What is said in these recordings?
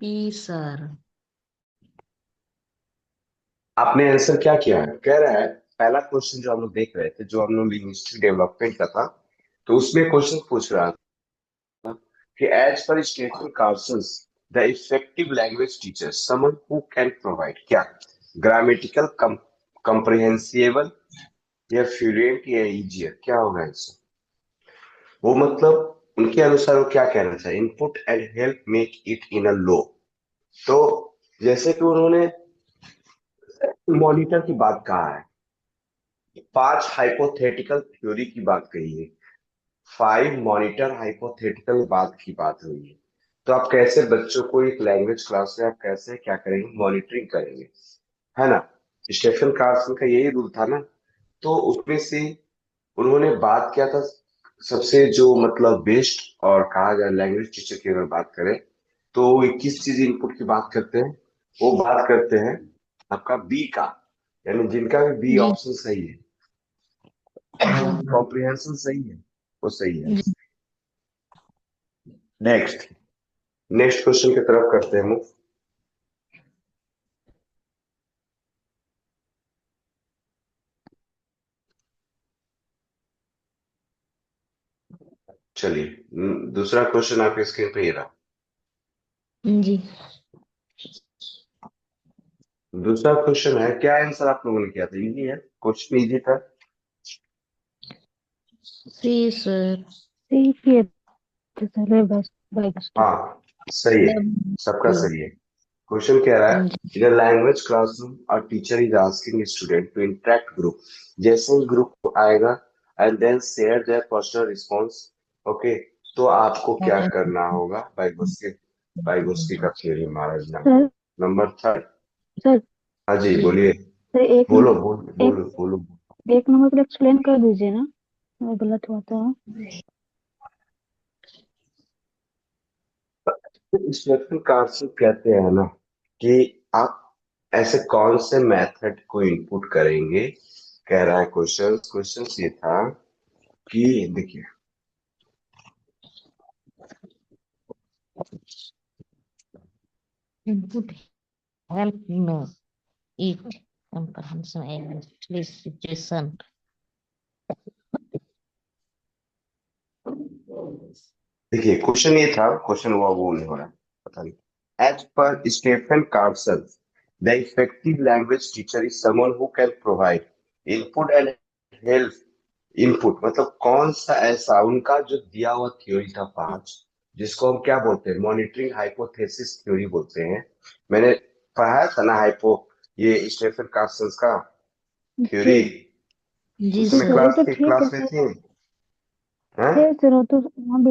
P sir. आपने answer क्या किया है? कह रहा है पहला क्वेश्चन जो हम लोग देख रहे थे, जो हम लोग लिंग्विस्टिक डेवलपमेंट का था, तो उसमें क्वेश्चन पूछ रहा था कि as per Stephen Krashen's the effective language teacher someone who can provide क्या ग्रामेटिकल कंप्रिहेंसिबल या फ्लुएंट या इजियर, क्या होगा आंसर? वो मतलब उनके अनुसार वो क्या कहना चाहे, input and help make it in a low. तो जैसे कि उन्होंने मॉनिटर की बात कहा है, 5 हाइपोथेटिकल थ्योरी की बात कही है, 5 मॉनिटर हाइपोथेटिकल बात की बात हुई है। तो आप कैसे बच्चों को एक लैंग्वेज क्लास में आप कैसे क्या करेंगे, मॉनिटरिंग करेंगे, है ना? स्टेफन कार्सन का यही रूल था ना। तो उसमें से उन्होंने बात किया था, सबसे जो मतलब बेस्ट और कहा जाए लैंग्वेज टीचर की अगर बात करें, तो वो किस चीज इनपुट की बात करते हैं? वो बात करते हैं आपका बी का, यानी जिनका भी बी जी। ऑप्शन सही है, जी। कॉम्प्रिहेंशन सही है, वो सही है। जी। नेक्स्ट नेक्स्ट क्वेश्चन की तरफ करते हैं मूव। चलिए, दूसरा क्वेश्चन आपके स्क्रीन पे ही रहा। जी। दूसरा क्वेश्चन है, क्या आंसर आप लोगों ने किया था? इजी है, क्वेश्चन इजी था। सी सर। ठीक है। तो चले बस बाय मिस्टेक। हाँ, सही है, सबका जी। सही है। क्वेश्चन कह रहा है, in a language classroom a teacher is asking student to interact group. जैसे ही ग्रुप आएगा and then share their personal response, okay, तो आपको क्या करना होगा? बाइगोस्की का थ्योरी मारना सर। होगा। Number third. सर। हाँ जी, जी। बोलिए। सर एक बोलो नंबर। बोलो एक बोलो बोलो। एक नंबर पर एक्सप्लेन कर दीजिए ना, वो गलत हुआ था। इंस्ट्रक्शन कार्ड से कहते हैं ना कि आप ऐसे कौन से मेथड को इनपुट करेंगे। कह रहा है क्वेश्चन क्वेश्चन ये था कि देखिए, इनपुट हेल्प में इट comprehension and situation। देखिए क्वेश्चन ये था, क्वेश्चन हुआ वो नहीं हो रहा, पता नहीं। As per Stephen Carson the effective language teacher is someone who can provide input and help. Input मतलब कौन सा ऐसा उनका जो दिया हुआ थ्योरी था 5, जिसको हम क्या बोलते हैं, मॉनिटरिंग हाइपोथेसिस थ्योरी बोलते हैं। मैंने पढ़ाया था ना हाइपो, ये स्टेफन कार्सन का जी। थ्योरी, जी जी उसमें सर, सर। वो क्लास तो थी, ठीक है क्लास में सर। थी। हैं? है सर, वो तो हम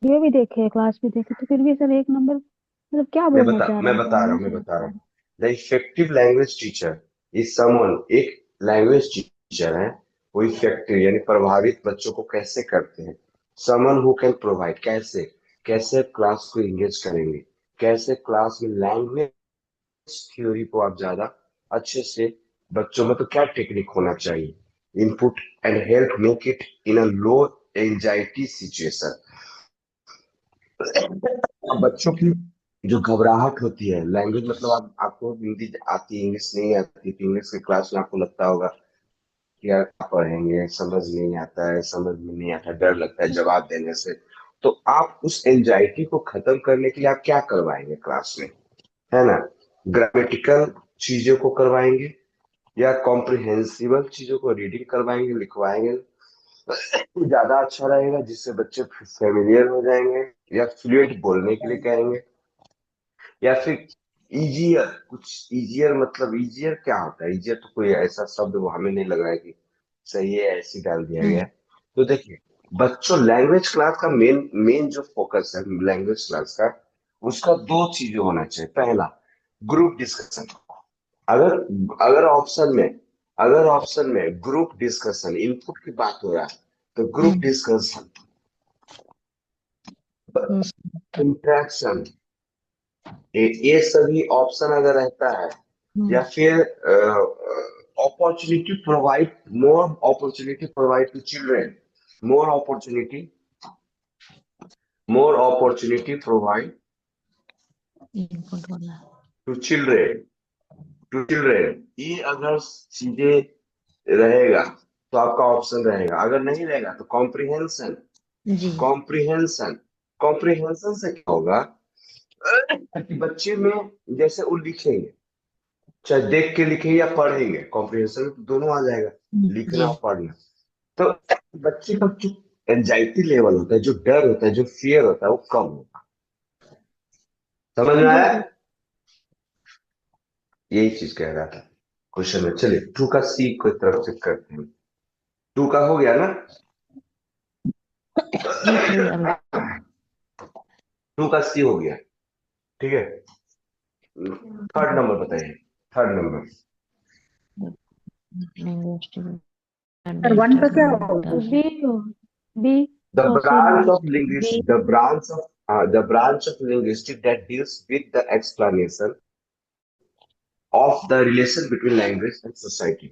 वीडियो भी देखे, क्लास भी देखे, तो फिर भी सर एक नंबर मतलब क्या बोलना चाह रहे मैं हैं सर, बता हम रहा नहीं हूँ मैं समझ बता रहा पा हूँ। रहे। The effective language teacher is someone, एक लैंग्वेज टीचर है, वो इफेक्टिव यानी प्रभावित बच्चों को कैसे करते हैं, समवन हु कैन प्रोवाइड, कैसे कैसे क्लास को एंगेज करेंगे, कैसे क्लास में लैंग्वेज थ्योरी को आप ज्यादा अच्छे से बच्चों में, तो क्या टेक्निक होना चाहिए, input and help make it in a low anxiety situation. अब बच्चों की जो घबराहट होती है, लैंग्वेज मतलब आप आपको हिंदी आती है, इंग्लिश नहीं आती, तो इंग्लिश की क्लास में आपको लगता होगा कि यार क्या पढ़ेंगे, समझ नहीं आता है, समझ में नहीं आता, डर लगता है जवाब देने से। तो आप उस एंजाइटी को खत्म करने के लिए आप क्या करवाएंगे क्लास में, है ना? ग्रामेटिकल चीजों को करवाएंगे या कॉम्प्रिहेंसिबल चीजों को रीडिंग करवाएंगे, लिखवाएंगे, तो ज्यादा अच्छा रहेगा, जिससे बच्चे फेमिलियर हो जाएंगे, या फ्लुएंट बोलने के लिए कहेंगे, या फिर इजियर, कुछ इजियर मतलब इजियर क्या होता है? इजियर तो कोई ऐसा शब्द वो हमें नहीं लग रहा है कि सही है, ऐसे ही डाल दिया गया है। तो देखिए, बच्चों लैंग्वेज क्लास का मेन मेन जो फोकस है लैंग्वेज क्लास का, उसका 2 चीजें होना चाहिए। पहला, ग्रुप डिस्कशन। अगर अगर ऑप्शन में अगर ऑप्शन में ग्रुप डिस्कशन इनपुट की बात हो रहा है, तो ग्रुप डिस्कशन, इंट्रैक्शन, ये सभी ऑप्शन अगर रहता है, या फिर opportunity provide, more opportunity provide to children, more opportunity more opportunity provide input वाला टू चिल्ड्रेन, टू चिल्ड्रेन, ये अगर चीजें रहेगा तो आपका ऑप्शन रहेगा, अगर नहीं रहेगा तो कॉम्प्रिहेंशन। जी कॉम्प्रिहेंशन, कॉम्प्रिहेंशन से क्या होगा कि बच्चे में जैसे वो लिखेंगे, चाहे देख के लिखेंगे या पढ़ेंगे, कॉम्प्रिहेंशन में तो दोनों आ जाएगा, लिखना जी और पढ़ना। तो बच्चे का जो एंजाइटी लेवल होता है, जो डर होता है, जो फियर होता है, वो कम होगा। समझ में जी आया? सर। यही चीज कह रहा था क्वेश्चन में। चलिए टू का सी को तरफ चेक करते हैं। टू का हो गया ना? जी सर अभी टू का सी हो गया, ठीक है। थर्ड नंबर बताइए, third number. linguistic sir one का क्या development होगा? बी को B The branch of sociologist linguistics, the branch of linguistics that deals with the explanation of the relation between language and society,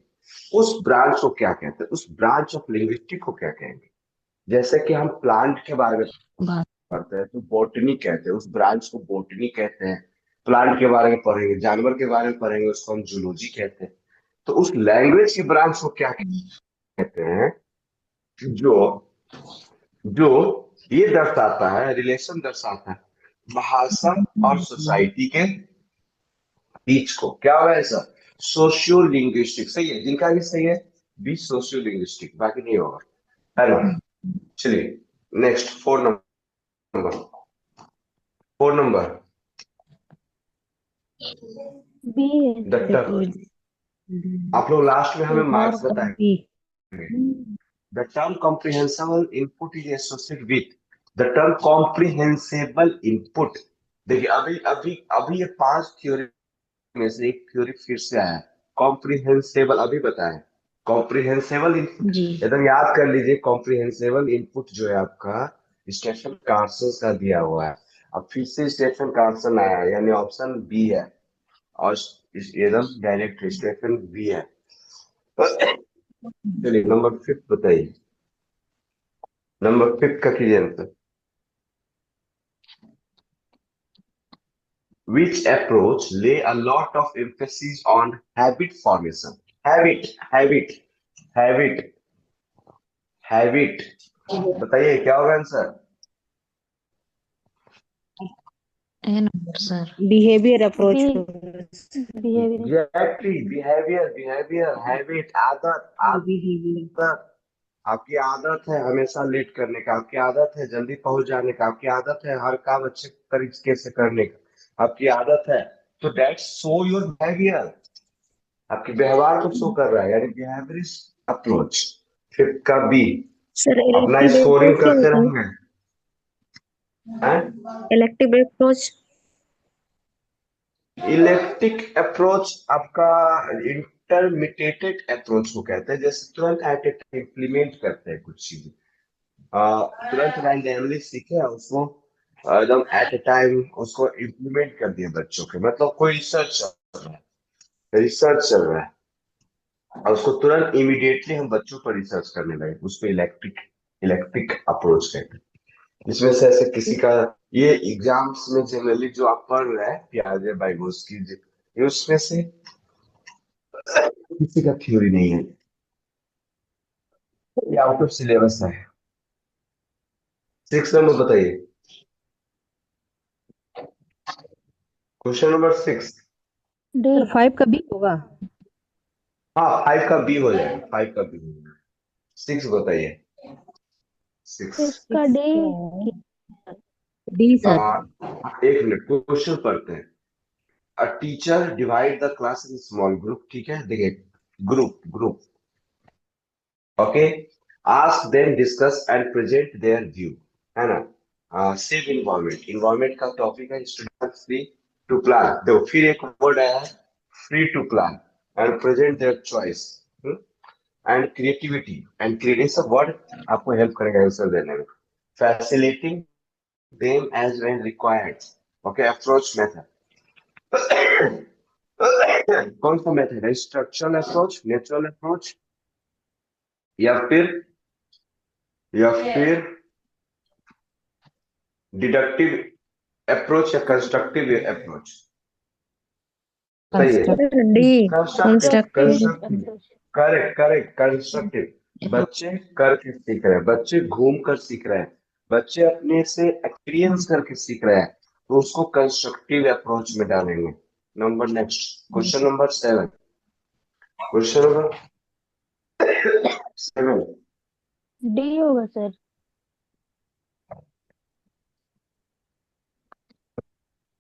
उस branch को क्या कहते हैं, उस ब्रांच ऑफ लिंग्विस्टिक को क्या कहेंगे? जैसे कि हम प्लांट के बारे में बात पढ़ते हैं तो बोटनी कहते हैं, उस ब्रांच को बोटनी कहते हैं। प्लांट के बारे में पढ़ेंगे, जानवर के बारे में पढ़ेंगे, उसको हम जूलॉजी कहते हैं। तो उस लैंग्वेज की ब्रांच को क्या कहते हैं? जो जो ये दर्शाता है, रिलेशन दर्शाता है भाषा और सोसाइटी के बीच को। क्या होगा ऐसा? Socio linguistic. सही है, जिनका भी सही है बी सोशियो लिंग्विस्टिक, बाकी नहीं होगा, है ना? चलिए next, four number, four number B है द सर। टर्म। आप लोग लास्ट में हमें मार्क्स बताएंगे। B The term comprehensible input is associated with the term comprehensible input। देखिए अभी अभी अभी ये पांच थ्योरी में से एक थ्योरी फिर से आया है, कॉम्प्रिहेंसिबल। अभी बताएं कॉम्प्रिहेंसिबल इनपुट, जी एकदम याद कर लीजिए। कॉम्प्रिहेंसिबल इनपुट जो है आपका स्टेफन कार्सन का दिया हुआ है। अब फिर से स्टेफन कार्सन आया है, यानी ऑप्शन बी है, और एकदम डायरेक्ट स्टेफन बी है। चलिए नंबर फिफ्थ बताइए, नंबर फिफ्थ का कीजिए answer. Which approach lay a lot of emphasis on habit formation? Habit, habit, habit। बताइए क्या होगा answer? A number sir behaviour approach. Behaviour exactly, behaviour, behaviour, habit, आदत, आदत। आपकी आदत है हमेशा लेट करने का, आपकी आदत है जल्दी पहुंच जाने का, आपकी आदत है हर काम अच्छे तरीके से करने का, आपकी आदत है। तो दैट शो योर बिहेवियर, आपके व्यवहार को शो कर रहा है, यानी बिहेवियरिस्ट अप्रोच। फिफ्थ का बी, सर अपना इलेक्टिव स्कोरिंग अप्रोच क्या करते होता है? रहेंगे हैं? Elective approach. इलेक्टिक अप्रोच आपका इंटरमिटेटेड अप्रोच को कहते हैं, जैसे तुरंत एट ए टाइम इम्प्लीमेंट करते हैं कुछ चीजें, तुरंत रैंडमली सीखे और उसको एकदम एट ए टाइम उसको इम्प्लीमेंट कर दिए बच्चों के। मतलब कोई रिसर्च चल रहा है, रिसर्च चल रहा है और उसको तुरंत इमीडिएटली हम बच्चों पर रिसर्च करने लगे, उसको इलेक्ट्रिक इलेक्ट्रिक अप्रोच कहते हैं। इसमें से ऐसे किसी का, ये एग्जाम्स में जनरली जो आप पढ़ रहे हैं पियाजे बाइगोस्की, ये उसमें से किसी का थ्योरी नहीं है, ये आउट ऑफ सिलेबस है। सिक्स नंबर बताइए, question number six. D sir five का बी होगा। हाँ फाइव का बी हो जाएगा, फाइव का बी हो जाएगा। सिक्स बताइए, सिक्स। इसका डी डी सर एक मिनट, क्वेश्चन पढ़ते हैं। A teacher divide the class in small group, ठीक है, देखिए group group, okay, ask them discuss and present their view, है ना? सेव इन्वॉल्वमेंट, इन्वॉल्वमेंट का टॉपिक है स्टूडेंट फ्री टू प्लान। देखो फिर एक वर्ड आया है, free to plan and present their choice and creativity, and creative सब वर्ड आपको हेल्प करेगा आंसर देने में। Facilitating them as when required, okay, approach method. कौन सा मेथड है? स्ट्रक्चरल अप्रोच, नेचुरल अप्रोच, या फिर या फिर डिडक्टिव अप्रोच या कंस्ट्रक्टिव अप्रोच? बताइए। D constructive, constructive constructive. Correct correct, constructive. बच्चे करके सीख रहे हैं, बच्चे घूम कर सीख रहे हैं, बच्चे अपने से एक्सपीरियंस करके सीख रहे हैं, तो उसको कंस्ट्रक्टिव अप्रोच में डालेंगे। Number next, question number 7। Question number 7। D होगा sir.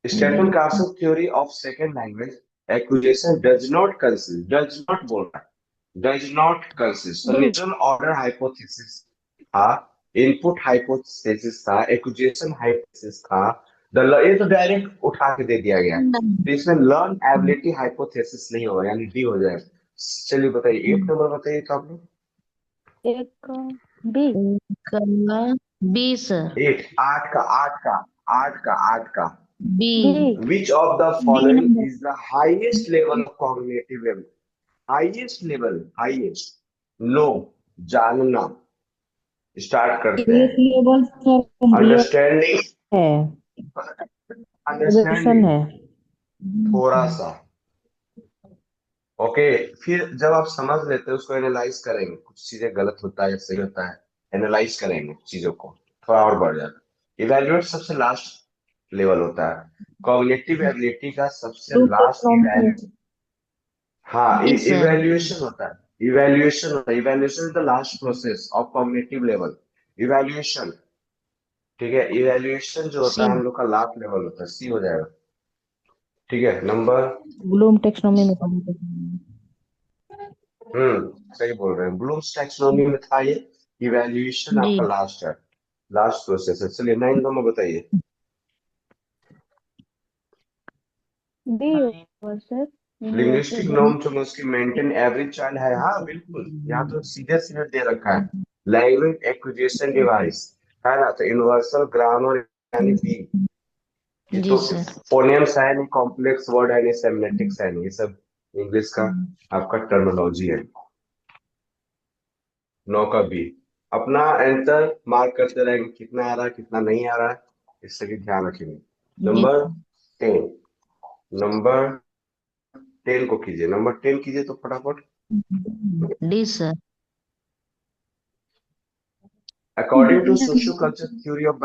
Stephen Krashen theory of second language acquisition does not बोल रहा है, डज नॉट कंसिस्ट। तो डी नेचुरल ऑर्डर हाइपोथेसिस था, इनपुट हाइपोथेसिस था, एक्विजिशन हाइपोथेसिस था। ये तो डायरेक्ट उठा के दे दिया गया है, तो इसमें लर्न एबिलिटी हाइपोथेसिस नहीं होगा, यानी डी हो जाएगा। चलिए बताइए, 8 नंबर बताइए तो आपने। एक बी। B sir. 8, 8 का B. B Which of the B following number. is the highest level of cognitive ability? Highest level, highest. No, जानना। स्टार्ट करते ये हैं। लेवल सर डी अंडरस्टैंडिंग, है, ऑब्जर्वेशन अंडरस्टैंडिंग है। थोड़ा सा। ओके, फिर जब आप समझ लेते हो उसको एनालाइज करेंगे, कुछ चीजें गलत होता है या सही होता है, एनालाइज करेंगे चीजों को, थोड़ा और बढ़ जाता है। इवेल्युएट सबसे लास्ट लेवल होता है, कॉग्निटिव एबिलिटी का सबसे ग्रुप लास्ट टेक्नोलॉजी। इवेल्यू। हाँ, जी सर। इवेल्युएशन होता है, इवेल्युएशन होता है, evaluation is the last process of cognitive level. Evaluation, ठीक है, इवेल्युएशन जो होता सी। है हम लोग का लास्ट लेवल होता है, सी हो जाएगा। ठीक है, नंबर। ब्लूम टेक्सोनोमी में सही बोल रहे हैं, ब्लूम्स टैक्सोनॉमी में था ये। इवेल्युएशन जी। आपका लास्ट है, लास्ट प्रोसेस है। चलिए 9 नंबर बताइए। बी होगा सर। Linguistic universal. नॉर्म जो उसकी मेंटेन एवरी चाइल्ड है, हाँ बिल्कुल, यहाँ तो सीधे सीधे दे रखा है। लैंग्वेज एक्विजिशन डिवाइस है ना, तो यूनिवर्सल ग्रामर यानी बी। ये जी तो सर। फोनेम्स है नहीं, कॉम्प्लेक्स वर्ड है नहीं, सेमनेटिक्स है नहीं, ये सब इंग्लिश का आपका टर्मिनोलॉजी है। 9 का बी। अपना आंसर मार्क करते रहेंगे, कितना आ रहा है कितना नहीं आ रहा है, इससे भी ध्यान रखेंगे। जी। नंबर 10, नंबर 10 को कीजिए, नंबर 10 कीजिए तो फटाफट। D sir. According to socio culture theory of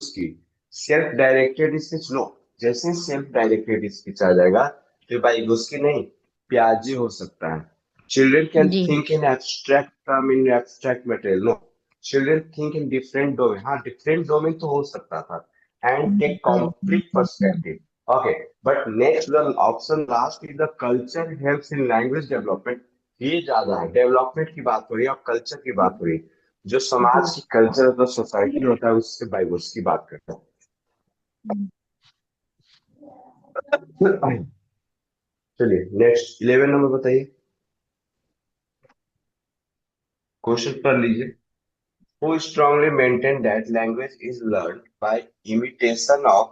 की सेल्फ डायरेक्टेड स्पीच नो। जैसे सेल्फ डायरेक्टेड स्पीच आ जाएगा तो बाइगोस्की नहीं, प्याजे हो सकता है। चिल्ड्रन कैन जी। Think in abstract term, in abstract material no. Children think in different domain, हाँ डिफरेंट डोमेन तो हो सकता था। And take complete perspective. Okay, but next the option last is the culture helps in language development. ये ज्यादा है, development की बात हो रही है और कल्चर की बात हो रही है। जो समाज की कल्चर होता है, सोसाइटी होता है, उससे बाइगोस की बात करता है। चलिए नेक्स्ट 11 नंबर बताइए, क्वेश्चन पढ़ लीजिए। Who strongly maintain that language is learned by imitation of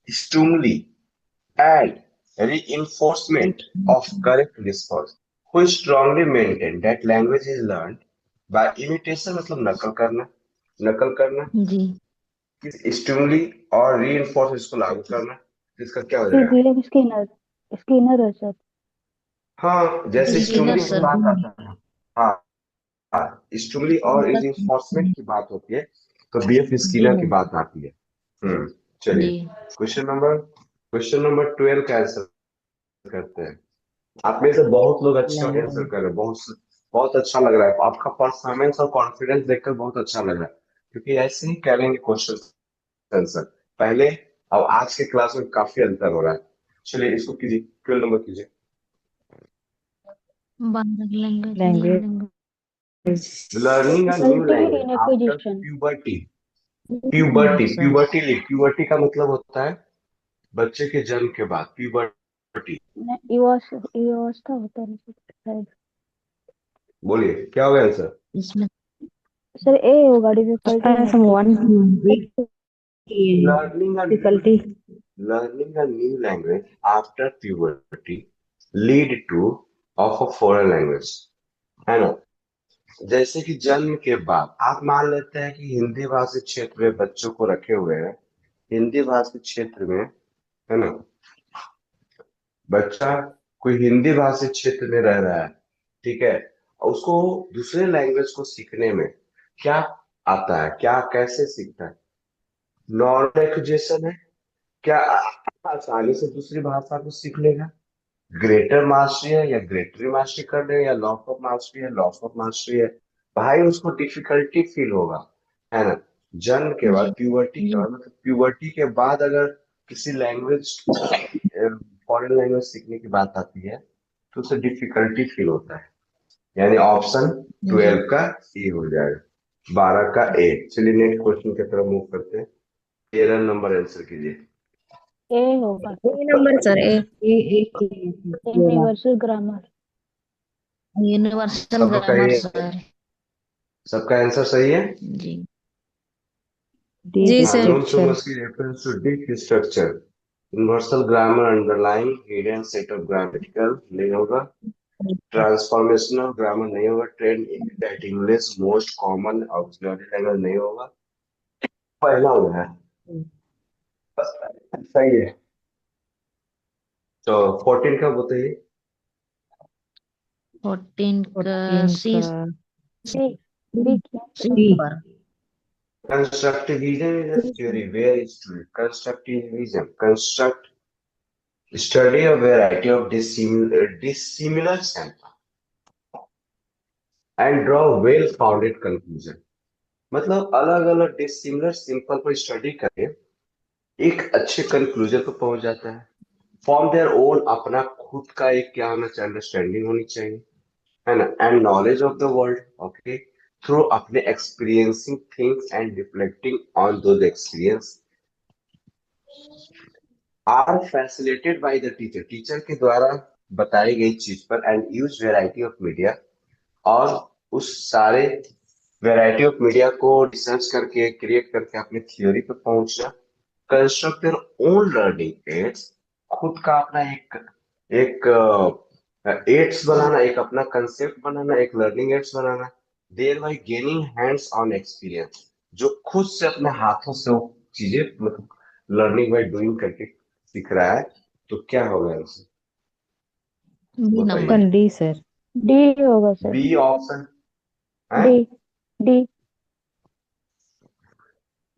stimuli and reinforcement of correct response? Who strongly maintain that language is learned by imitation मतलब नकल करना, नकल करना, जी। स्टिमुली और रीइंफोर्स इसको लागू करना, इसका क्या हो फिर जाएगा? William Skinner. स्किनर है सर। हाँ, जैसे स्किनर स्टिमुली की सर। बात आता है, हाँ हाँ, स्टिमुली और रीइंफोर्समेंट की बात होती है, तो बीएफ जी। स्किनर की बात आती है। चलिए, जी। क्वेश्चन नंबर 12 का आंसर करते हैं। आप में से बहुत लोग अच्छा आंसर कर रहे हैं, बहुत बहुत अच्छा लग रहा है, आपका परफॉर्मेंस और कॉन्फिडेंस देखकर बहुत अच्छा लग रहा है, क्योंकि ऐसे ही करेंगे क्वेश्चन आंसर पहले। अब आज के क्लास में काफी अंतर हो रहा है। चलिए इसको कीजिए, 12 नंबर कीजिए। Bangla language, new language. Language. Learning a new difficulty language in after acquisition. Puberty. Puberty, sir. Puberty का मतलब होता है बच्चे के जन्म के बाद, प्यूबर्टी। युवावस्था होता है शायद। बोलिए क्या होगा आंसर? इसमें सर ए होगा, difficulty in one acquisition. Learning difficulty. learning a new language after puberty lead to of a foreign language, है ना। जैसे कि जन्म के बाद आप मान लेते हैं कि हिंदी भाषी क्षेत्र में बच्चों को रखे हुए हैं, हिंदी भाषी क्षेत्र में, है ना, बच्चा कोई हिंदी भाषी क्षेत्र में रह रहा है, ठीक है, और उसको दूसरे लैंग्वेज को सीखने में क्या आता है, क्या कैसे सीखता है? नॉर्मल एक्विजिशन है क्या? आसानी से दूसरी भाषा को सीख लेगा? ग्रेटर मास्टरी है या ग्रेटरी मास्टरी कर ले, या लॉस ऑफ मास्टरी है, लॉस ऑफ मास्टरी है? भाई उसको डिफिकल्टी फील होगा, है ना। जन्म के बाद, जी प्यूबर्टी के जी बाद, मतलब प्यूबर्टी के बाद अगर किसी लैंग्वेज, फॉरेन लैंग्वेज सीखने की बात आती है तो उसे डिफिकल्टी फील होता है। यानी ऑप्शन जी 12 का ए हो जाएगा, 12 का ए। चलिए नेक्स्ट क्वेश्चन की तरफ मूव करते हैं। 13 नंबर आंसर कीजिए। ए होगा ए नंबर सर ए। एक यूनिवर्सल ग्रामर। यूनिवर्सल सबका ग्रामर ये, सर। सबका आंसर सही है। G D G sir. Unknown so structure. much की reference to deep structure. Universal grammar underlying hidden set of grammatical नहीं होगा। Transformational grammar नहीं होगा। Trend that English most common auxiliary language नहीं होगा। पहला हो गया, सही है। तो 14 का बताइए। 14 का 14 सी का बी बी क्या सी डी। पर। Constructivism is a theory where is constructivism construct study a variety of dissimilar samples and draw well-founded conclusion। मतलब अलग अलग डिसिमिलर सिंपल पर स्टडी करके एक अच्छे कंक्लूजन पर पहुंच जाता है। फॉर्म देयर ओन, अपना खुद का एक क्या होना चाहिए, अंडरस्टैंडिंग होनी चाहिए, है ना, and knowledge of the world, okay, through अपने experiencing things and reflecting on those experience, are facilitated by the teacher, teacher के द्वारा बताई गई चीज पर, and use variety of media, और उस सारे वैरायटी ऑफ मीडिया को रिसर्च करके क्रिएट करके अपने थ्योरी पे पहुंचना। Construct their own learning aids, खुद का अपना एक एक एड्स बनाना, एक अपना कंसेप्ट बनाना, एक लर्निंग एड्स बनाना। Thereby gaining hands on experience, जो खुद से अपने हाथों से वो चीजें, मतलब लर्निंग बाय डूइंग करके सीख रहा है। तो क्या होगा आंसर, बी बताइए। नंबर। D sir. डी होगा सर। बी ऑप्शन है। D D.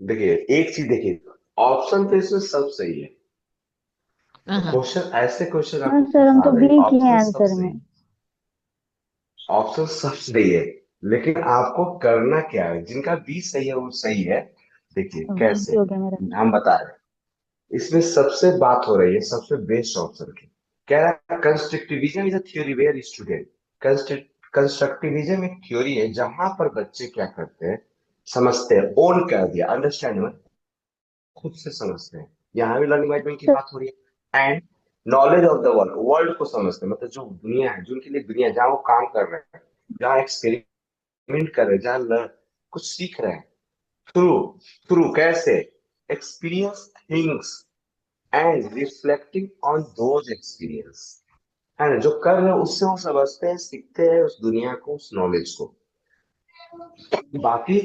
देखिए एक चीज देखिए, ऑप्शन तो इसमें सब सही है। हाँ क्वेश्चन, ऐसे क्वेश्चन हाँ आपको सर, हम फंसा तो रहे, बी किए ऑप्शन सब आंसर सही में। है, ऑप्शन सब सही है, लेकिन आपको करना क्या है, जिनका बी सही है वो सही है। देखिए गलती कैसे, हो गया मेरा। हम बता रहे हैं। इसमें सबसे बात हो रही है सबसे बेस्ट ऑप्शन की। कह रहा है constructivism is a theory where student, constructivism एक थ्योरी है जहां पर बच्चे क्या करते हैं, समझते हैं, ओन कर दिया, अंडरस्टैंड में, खुद से समझते हैं। यहाँ भी लर्निंग मैनेजमेंट की सर बात हो रही है, and knowledge of the world, world को समझते हैं, मतलब जो दुनिया है, जो उनके लिए दुनिया है, जहाँ वो काम कर रहे हैं, जहाँ एक्सपेरिमेंट कर रहे हैं, जहाँ कुछ सीख रहे हैं, थ्रू थ्रू कैसे, experience things and reflecting on those experience, है ना, जो कर रहे हैं उससे वो समझते हैं, सीखते हैं उस दुनिया को, उस नॉलेज को। बाकी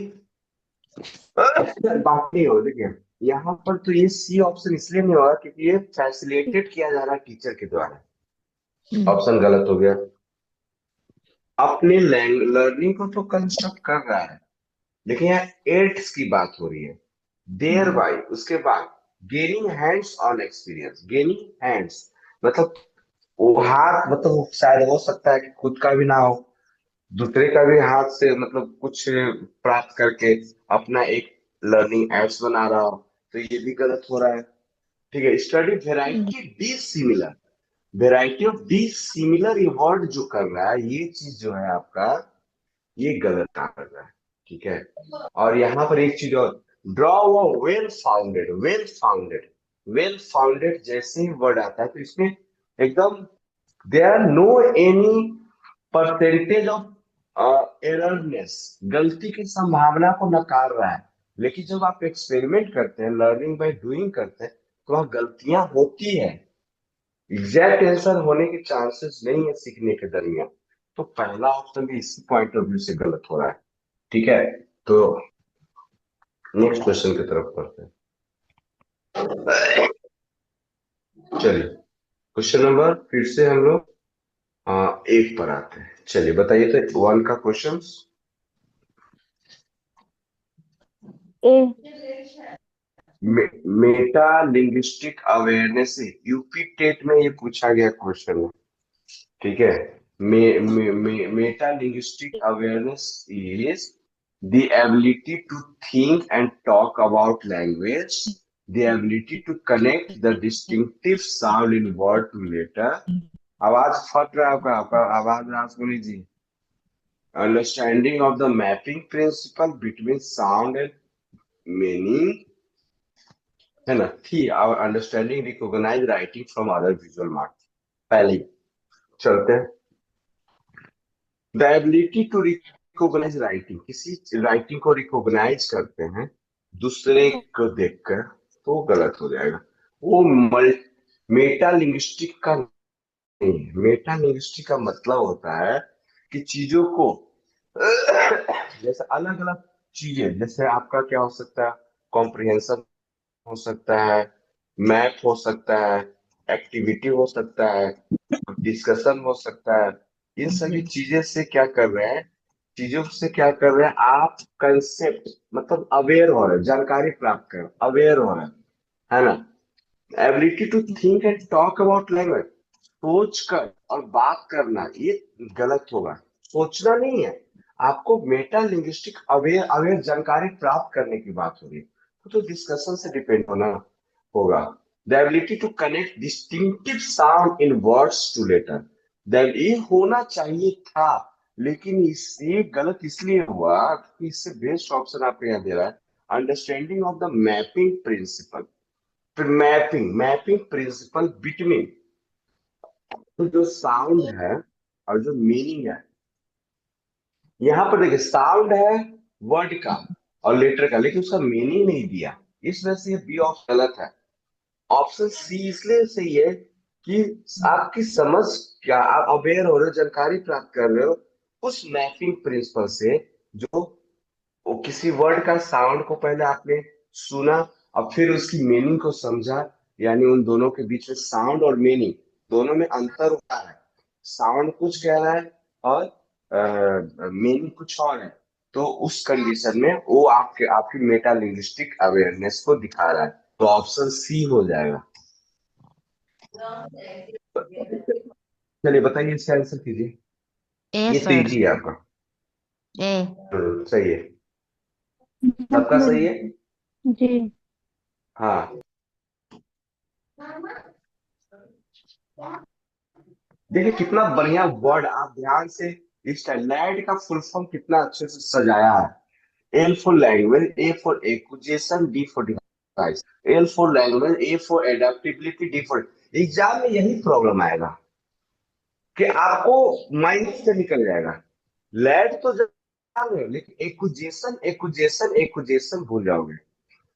बाकी हो, देखिए यहाँ पर तो ये सी ऑप्शन इसलिए नहीं होगा क्योंकि ये फैसिलिटेट किया जा रहा है टीचर के द्वारा। ऑप्शन गलत हो गया। अपने लर्निंग को तो कंस्ट्रक्ट कर रहा है, लेकिन यहाँ एड्स की बात हो रही है। देयर बाय, उसके बाद gaining hands on experience, gaining hands मतलब वो हाथ, मतलब वो शायद हो सकता है कि खुद का भी ना हो, दूसरे का भी हाथ से मतलब कुछ प्राप्त करके अपना एक लर्निंग एड्स बना रहा हो, तो ये भी गलत हो रहा है। ठीक है, study variety D similar, variety of D similar, ये वर्ड जो कर रहा है, ये चीज जो है आपका, ये गलत काम कर रहा है। ठीक है, और यहाँ पर एक चीज और, ड्रॉ वो well founded, well founded, well founded जैसे ही वर्ड आता है तो इसमें एकदम there are no any percentage of errorness, गलती की संभावना को नकार रहा है। लेकिन जब आप एक्सपेरिमेंट करते हैं, लर्निंग बाय डूइंग करते हैं, तो वहां गलतियां होती है, एग्जैक्ट आंसर होने के चांसेस नहीं है सीखने के दरमियान। तो पहला ऑप्शन भी इसी पॉइंट ऑफ व्यू से गलत हो रहा है। ठीक है, तो नेक्स्ट क्वेश्चन की तरफ पढ़ते हैं। चलिए, क्वेश्चन नंबर फिर से हम लोग एक पर आते हैं। चलिए बताइए तो वन का क्वेश्चन। ए। मेटा लिंग्विस्टिक अवेयरनेस से यूपी टेट में ये पूछा गया क्वेश्चन है। ठीक है। Meta linguistic awareness is the ability to think and talk about language, the ability to connect the distinctive sound in word to letter। आवाज फट रहा है आपका, आपका आवाज ना सुनी जी। Understanding of the mapping principle between sound and meaning, है ना। थी our understanding recognize writing from other visual marks. पहले ही चलते हैं। The ability to recognize writing, किसी राइटिंग को रिकॉग्नाइज करते हैं दूसरे को देखकर, तो गलत हो जाएगा। वो मेटा लिंग्विस्टिक का नहीं है। मेटा लिंग्विस्टिक का मतलब होता है कि चीजों को जैसे अलग अलग चीजें, जैसे आपका क्या हो सकता है, कॉम्प्रिहेंशन हो सकता है, मैप हो सकता है, एक्टिविटी हो सकता है, डिस्कशन हो सकता है। इन सभी चीजें से क्या कर रहे हैं, चीजों से क्या कर रहे हैं आप, कंसेप्ट मतलब अवेयर हो रहे हैं, जानकारी प्राप्त कर, अवेयर हो रहे हैं, है ना। Ability to think and talk about language, सोच कर और बात करना, ये गलत होगा। सोचना नहीं है, आपको मेटा लिंग्विस्टिक अवेयर अवेयर जानकारी प्राप्त करने की बात हो रही है, तो डिस्कशन से डिपेंड होना होगा। The ability to connect distinctive sound in words to letter, ये होना चाहिए था, लेकिन इससे गलत इसलिए हुआ कि इससे बेस्ट ऑप्शन आपको यहाँ दे रहा है, understanding of the mapping principle. Mapping mapping principle between, तो जो साउंड है और जो मीनिंग है, यहां पर देखिए साउंड है वर्ड का और लेटर का, लेकिन उसका मीनिंग नहीं दिया, इस वजह से ये बी ऑप्शन गलत है। ऑप्शन सी इसलिए सही है कि आपकी समझ, क्या आप अवेयर हो रहे हो, जानकारी प्राप्त कर रहे हो उस मैपिंग प्रिंसिपल से, जो वो किसी वर्ड का साउंड को पहले आपने सुना और फिर उसकी मीनिंग को समझा, यानी उन दोनों के बीच में साउंड और मीनिंग दोनों में अंतर होता है। साउंड कुछ कह रहा है और मीनिंग कुछ और है, तो उस कंडीशन में वो आपके आपकी मेटा लिंग्विस्टिक अवेयरनेस को दिखा रहा है, तो ऑप्शन सी हो जाएगा। चलिए बताइए, इसका आंसर कीजिए। ए ये तो सर, इजी है आपका। ए। सही है, सबका सही है। जी। हाँ, देखिए कितना बढ़िया वर्ड, आप ध्यान से इस लैड का फुल फॉर्म कितना अच्छे से सजाया है। L for language, A for acquisition, D for device. L for language, A for adaptability, D for. Exam में यही प्रॉब्लम आएगा कि आपको माइंड से निकल जाएगा। लैड तो जान रहे हो, लेकिन एक्विजिशन एक्विजिशन एक्विजिशन भूल जाओगे,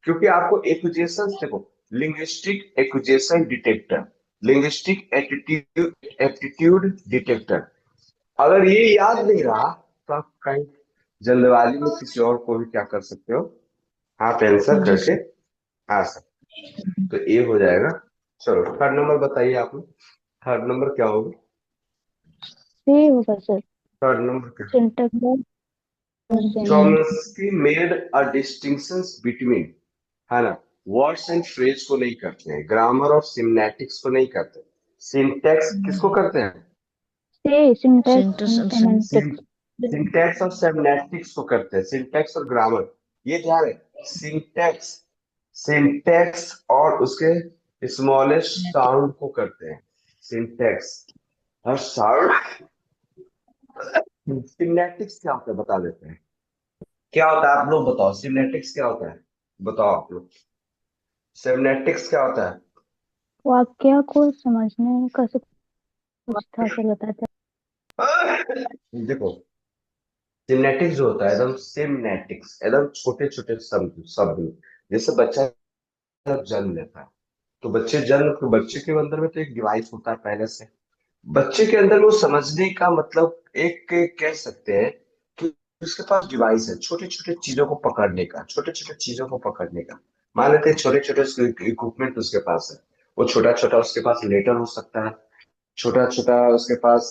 क्योंकि आपको एक्विजिशन देखो, linguistic acquisition detector, linguistic aptitude aptitude detector, अगर ये याद नहीं रहा तो आप कहीं जल्दबाजी में किसी और को भी क्या कर सकते हो, आप आंसर जी करके सर। आ सकते, तो ये हो जाएगा। चलो थर्ड नंबर बताइए आप लोग, थर्ड नंबर क्या होगा। सी होगा सर। थर्ड नंबर क्या, सिंटेक्स और semi. Chomsky made a distinction between, है ना। वर्ड्स एंड फ्रेज को नहीं करते हैं, ग्रामर और सिमनेटिक्स को नहीं करते, सिंटेक्स किसको करते हैं, C syntax sentence and semantics. Syntax और सेमनेटिक्स को करते हैं, सिंटैक्स और ग्रामर। ये ध्यान है, सिंटैक्स सिंटैक्स और उसके स्मॉलेस्ट साउंड को करते हैं, सिंटैक्स और साउंड। सिमनेटिक्स क्या होता है बता देते हैं, क्या होता है आप लोग बताओ, सिमनेटिक्स क्या होता है, बताओ आप लोग, सेमनेटिक्स क्या होता है। वाक्य को समझने का सब कुछ था सर, बताते देखो, सिमनेटिक्स जो होता है एकदम सिमनेटिक्स, एकदम छोटे छोटे शब्द शब्द, जैसे बच्चा जब जन्म लेता है, तो बच्चे के अंदर में तो एक डिवाइस होता है पहले से, बच्चे के अंदर वो समझने का मतलब एक कह सकते हैं कि उसके पास डिवाइस है छोटे छोटे चीजों को पकड़ने का, छोटे छोटे चीजों को पकड़ने का। मान लेते हैं छोटे छोटे इक्विपमेंट उसके पास है, वो छोटा छोटा उसके पास लेटर हो सकता है, छोटा छोटा उसके पास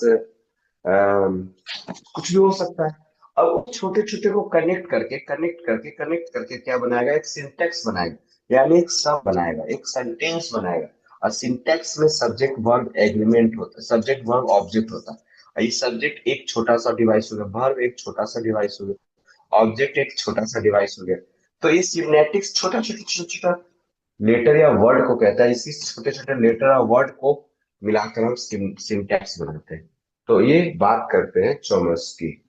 कुछ भी हो सकता है। अब छोटे छोटे को कनेक्ट करके क्या बनाएगा, एक सिंटेक्स बनाएगा, यानी एक सब बनाएगा, एक सेंटेंस बनाएगा। और सिंटेक्स में सब्जेक्ट वर्ब एग्रीमेंट होता है, सब्जेक्ट वर्ब ऑब्जेक्ट होता है। और ये सब्जेक्ट एक छोटा सा डिवाइस हो गया, वर्ब एक छोटा सा डिवाइस हो गया, ऑब्जेक्ट एक छोटा सा डिवाइस हो गया। तो ये सिमेटिक्स छोटा छोटा छोटा छोटा लेटर या वर्ड को कहता है, इसी छोटे छोटे लेटर और वर्ड को मिलाकर हम सिंटैक्स बनाते हैं। तो ये बात करते हैं चॉमस्की की।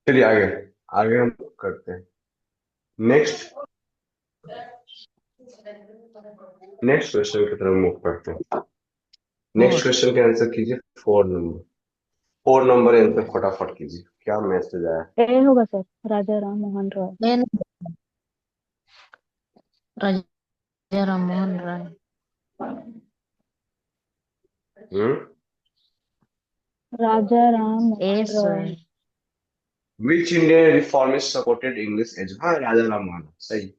चलिए आगे आगे हम करते हैं। नेक्स्ट नेक्स्ट क्वेश्चन की तरफ मूव करते हैं। नेक्स्ट क्वेश्चन के आंसर कीजिए। 4 नंबर आंसर फटाफट कीजिए। क्या मैसेज आया? ए होगा सर, राजा राम मोहन रॉय। मैन Raja Ram Mohan Rai. Raja Ram A Mohan sir. Roy. Which Indian reformist supported English as? हाँ, राजा राम मोहन। सही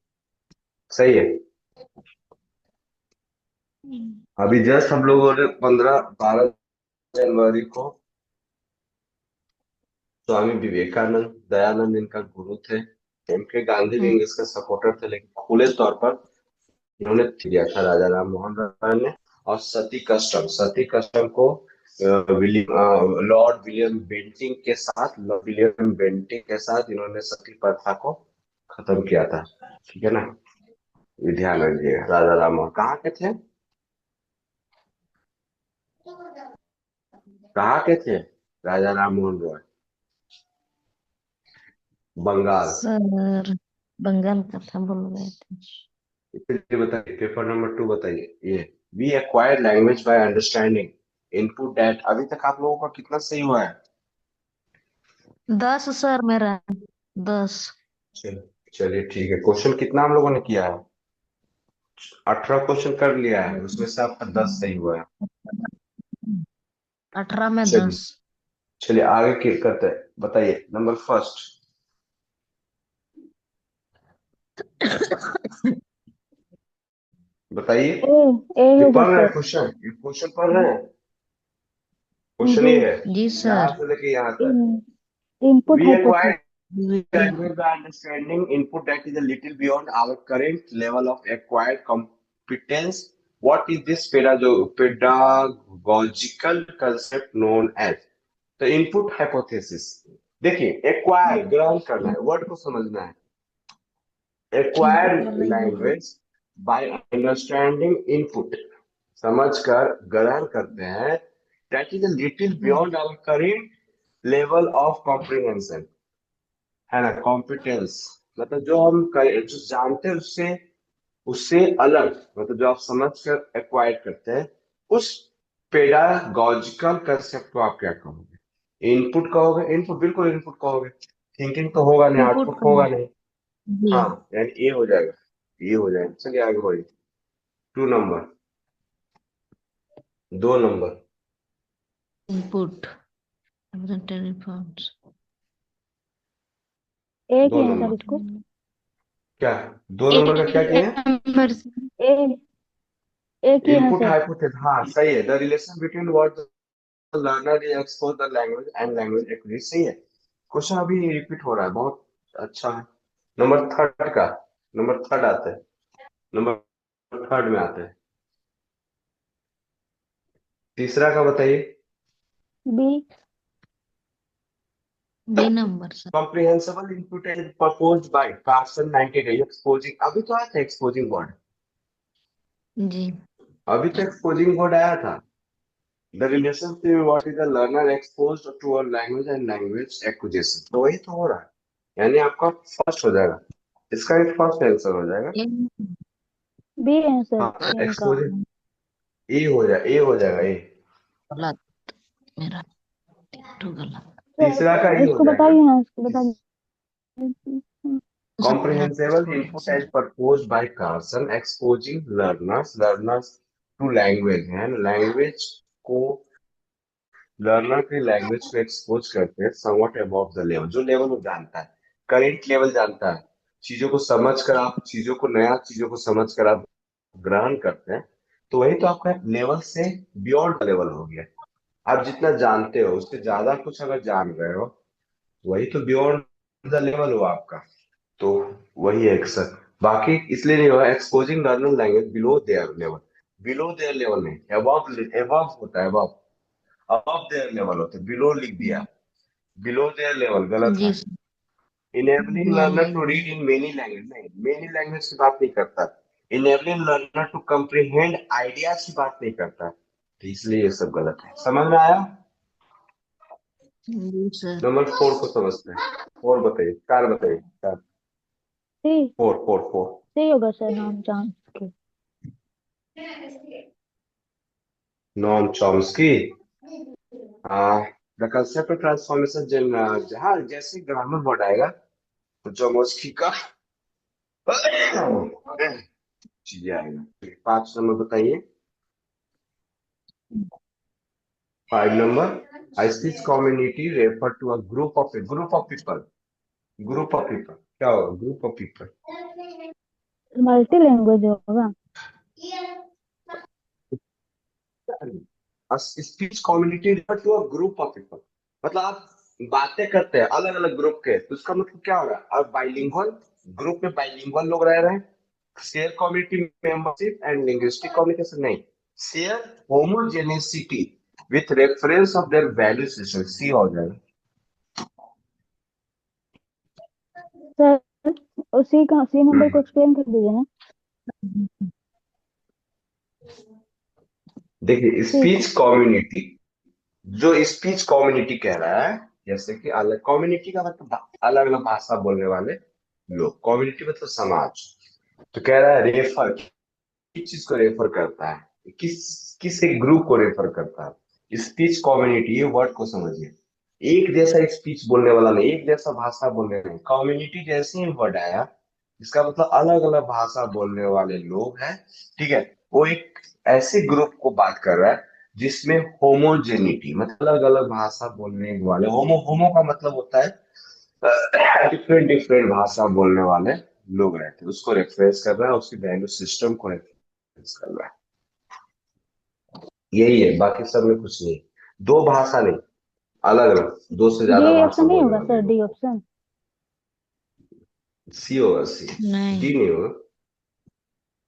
सही है। अभी जस्ट हम लोगों ने 12 जनवरी को स्वामी विवेकानंद, दयानंद इनका गुरु थे, इनके गांधी भी इंग्लिश का सपोर्टर थे, लेकिन खुले तौर पर इन्होंने दिया था राजा राम मोहन राय ने। और सती कस्टम को लॉर्ड विलियम बेंटिंग के साथ इन्होंने सती प्रथा को खत्म किया था। ठीक है ना, ये ध्यान रखिएगा। राजा राम मोहन कहाँ के थे? कहाँ के थे राजा राम मोहन रॉय? बंगाल। सर बंगाल का था, बोल गए थे। फिर बताइए, पेपर नंबर 2 बताइए। ये we acquired language by understanding input that. अभी तक आप लोगों का कितना सही हुआ है? 10 सर मेरा 10। चलिए ठीक है। क्वेश्चन कितना हम लोगों ने किया है? 18 क्वेश्चन कर लिया है, उसमें से आपका 10 सही हुआ है। 18 में चलिए 10। चलिए आगे करते हैं। बताइए नंबर फर्स्ट। बताइए। ए ये होगा पढ़ रहे हैं सर। क्वेश्चन? ये क्वेश्चन पढ़ रहे हैं? क्वेश्चन जी। ये है, जी यहाँ सर। से लेके यहाँ तक। Input we hypothesis. Acquired language by understanding input that is a little beyond our current level of acquired competence. What is this pedagogical concept known as? तो इनपुट हाइपोथेसिस। देखिए, एक्वायर ग्रहण करना है, वर्ड को समझना है। Acquired language by understanding input, समझकर ग्रहण करते हैं। That is a little beyond our current level of comprehension, है ना। कॉम्पिटेंस मतलब जो हम जो जानते हैं उससे उससे अलग, मतलब जो आप समझ कर एक्वायर करते हैं, उस पेडागॉजिकल कंसेप्ट को आप क्या कहोगे? इनपुट कहोगे? इनपुट, बिल्कुल इनपुट कहोगे। थिंकिंग तो होगा नहीं, इनपुट आउटपुट होगा नहीं। जी। हाँ, यानी ये हो जाएगा, ये हो जाएगा। चलिए आगे बढ़िए। 2 number, 2 number. Input forms. A दो किए हैं सर नंबर इसको। क्या? 2 नंबर का क्या किए हैं? ए ए किए हैं इनपुट सर। हाइपोथेसिस, हाँ सही है। The relation between word learner expose the language and language acquisition, सही है। क्वेश्चन अभी रिपीट हो रहा है, बहुत अच्छा है। नंबर थर्ड का, नंबर थर्ड आते हैं, नंबर थर्ड में आते हैं। तीसरा का बताइए। B. B number sir. Comprehensible input as proposed by Carson 1980। Exposing, अभी तो आया था एक्सपोजिंग वर्ड, जी। अभी तो एक्सपोजिंग वर्ड आया था। The relationship what is the learner exposed to a language and language acquisition, तो वही तो हो रहा है। यानी आपका फर्स्ट हो जाएगा, इसका भी फर्स्ट आंसर हो जाएगा। बी है सर हाँ, इनका। एक्सपोजिंग ए हो जाए, ए हो जाएगा, ए। गलत मेरा तो गलत। तीसरा का ई हो इसको जाएगा। बताइए ना, इसको बताइए। सर मेरा comprehensible input as proposed by Carson, exposing learners to language, है ना, language को लर्नर की लैंग्वेज को एक्सपोज करते हैं समवॉट अबव द लेवल, जो लेवल वो जानता है, करेंट लेवल जानता है, चीजों को समझ कर आप चीजों को नया चीजों को समझ कर आप ग्रहण करते हैं, तो वही तो आपका लेवल से बियॉन्ड लेवल हो गया। आप जितना जानते हो उससे ज्यादा कुछ अगर जान रहे हो, वही तो बियॉन्ड द लेवल हुआ आपका। तो वही है एक सर। बाकी इसलिए नहीं हुआ exposing learner language below their level, below their level नहीं, अबव, अबव होता है, अबव, अबव देयर लेवल होता है, बिलो लिख दिया, बिलो देयर लेवल गलत जी है। सर। इनेबलिंग नहीं। Learner to read in many language, नहीं मेनी लैंग्वेज की बात नहीं करता। Enabling learner to comprehend ideas की बात नहीं करता, तो इसलिए ये सब गलत है। समझ में आया? जी सर। नंबर 4 को समझते हैं। 4 बताइए, 4 बताइए, 4, सी 4, 4, 4। सी होगा सर, नाम चांस के। Non Chomsky, the concept of transformation जहाँ जैसे ग्रामर वर्ड आएगा तो चॉम्स्की का चीजें आएगा। 5 नंबर बताइए, 5 number, a speech community refer to a group of people, group of people, क्या होगा group of people? Multi language होगा। Speech community refer to a group of people, मतलब आप बातें करते हैं अलग अलग ग्रुप के, तो उसका मतलब क्या हो रहा है? अब बाइलिंगुअल ग्रुप में बाइलिंगुअल लोग रह रहे हैं, share community membership and linguistic communication नहीं, share homogeneity with reference of their value system, C हो जाएगा। सर उसी का सी नंबर को एक्सप्लेन कर दीजिए ना। देखिए सी स्पीच कम्युनिटी, जो स्पीच कम्युनिटी कह रहा है, जैसे कि अलग कम्युनिटी का मतलब अलग अलग भाषा बोलने वाले लोग, कम्युनिटी मतलब समाज, तो कह रहा है रेफर, किस चीज को रेफर करता है, किस किस एक ग्रुप को रेफर करता है? स्पीच कम्युनिटी, ये वर्ड को समझिए, एक जैसा स्पीच बोलने वाला नहीं, एक जैसा भाषा बोलने नहीं, कम्युनिटी जैसे ही वर्ड आया इसका मतलब अलग अलग भाषा बोलने वाले लोग हैं, ठीक है। वो एक ऐसे ग्रुप को बात कर रहा है जिसमें होमोजेनिटी मतलब अलग अलग भाषा बोलने वाले, होमो का मतलब होता है डिफरेंट डिफरेंट भाषा बोलने वाले लोग रहते हैं, उसको रेफरेंस कर रहा है, उसकी वैल्यू सिस्टम को रेफरेंस कर रहा है। यही है, बाकी सब में कुछ नहीं, दो भाषा नहीं, अलग अलग दो से डी ज्यादा भाषा ऑप्शन नहीं बोलने होगा वाले सर, लोग। D option. सी होगा, सी। नहीं। डी नहीं होगा,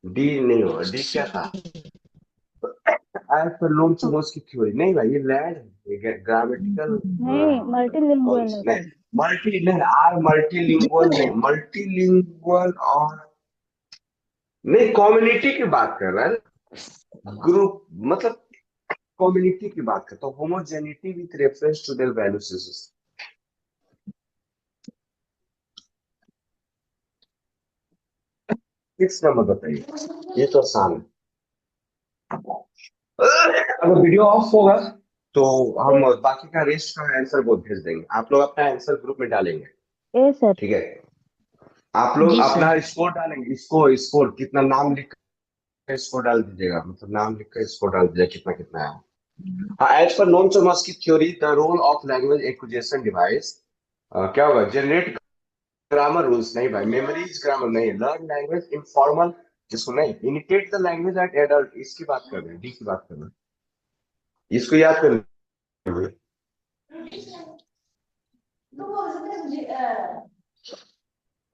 डी नहीं होगा, डी क्या था? एज पर लोन चमोस की थ्योरी, नहीं भाई ये लैंड है, ये ग्रामेटिकल नहीं, मल्टी लिंगुअल है नहीं, सर। मल्टी नहीं, आर मल्टीलिंगुअल नहीं, मल्टीलिंगुअल और नहीं, कम्युनिटी की बात कर रहा है, ग्रुप मतलब कम्युनिटी की बात करता हूँ, homogeneity with reference to their value system. 6 number बताइए, ये तो आसान है। अगर वीडियो ऑफ होगा तो हम बाकी का रेस्ट का आंसर वो भेज देंगे, आप लोग अपना आंसर ग्रुप में डालेंगे, ए सर। ठीक है। आप लोग जी अपना सर। स्कोर डालेंगे, स्कोर कितना, नाम लिख कर स्कोर डाल दीजिएगा, मतलब नाम लिख कर स्कोर डाल दीजिएगा कितना कितना है। हाँ, एज पर Noam Chomsky theory the role of language acquisition device क्या होगा? जनरेट ग्रामर रूल्स, नहीं भाई मेमोरीज ग्रामर नहीं, लर्न लैंग्वेज इनफॉर्मल, जिसको नहीं, imitate the language at adult, इसकी बात कर रहे हैं, डी की बात कर रहे हैं, इसको याद कर लीजिए।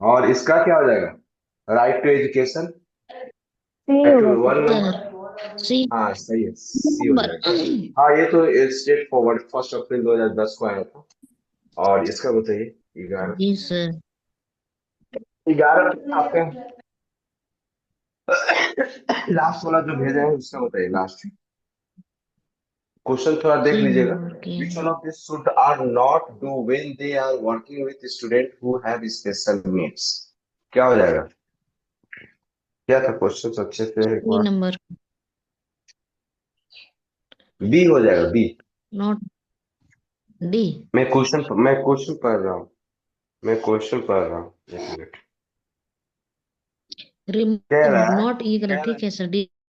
और इसका क्या हो जाएगा? Right to education, C right to होगा one sir. Number, sir C हाँ सही है, सी हो नंबर। जाएगा। हाँ ये तो स्ट्रेट फॉरवर्ड 1 अप्रैल 2010 को आया था। और इसका बताइए, 11, जी सर। 11 आपका लास्ट वाला जो भेजा है उसका बताइए, लास्ट क्वेश्चन थोड़ा देख सी लीजिएगा। नंबर के। Which one of this should or not do when they are working with student who have special needs, क्या हो जाएगा? क्या था क्वेश्चन अच्छे से एक सी बार? नंबर। बी हो जाएगा, बी। नॉट। डी। मैं क्वेश्चन पढ़ रहा हूँ, मैं क्वेश्चन पढ़ रहा हूँ, एक मिनट। कह रिमूव रहा है, नॉट ये कह गलत, रहा ठीक है सर, डी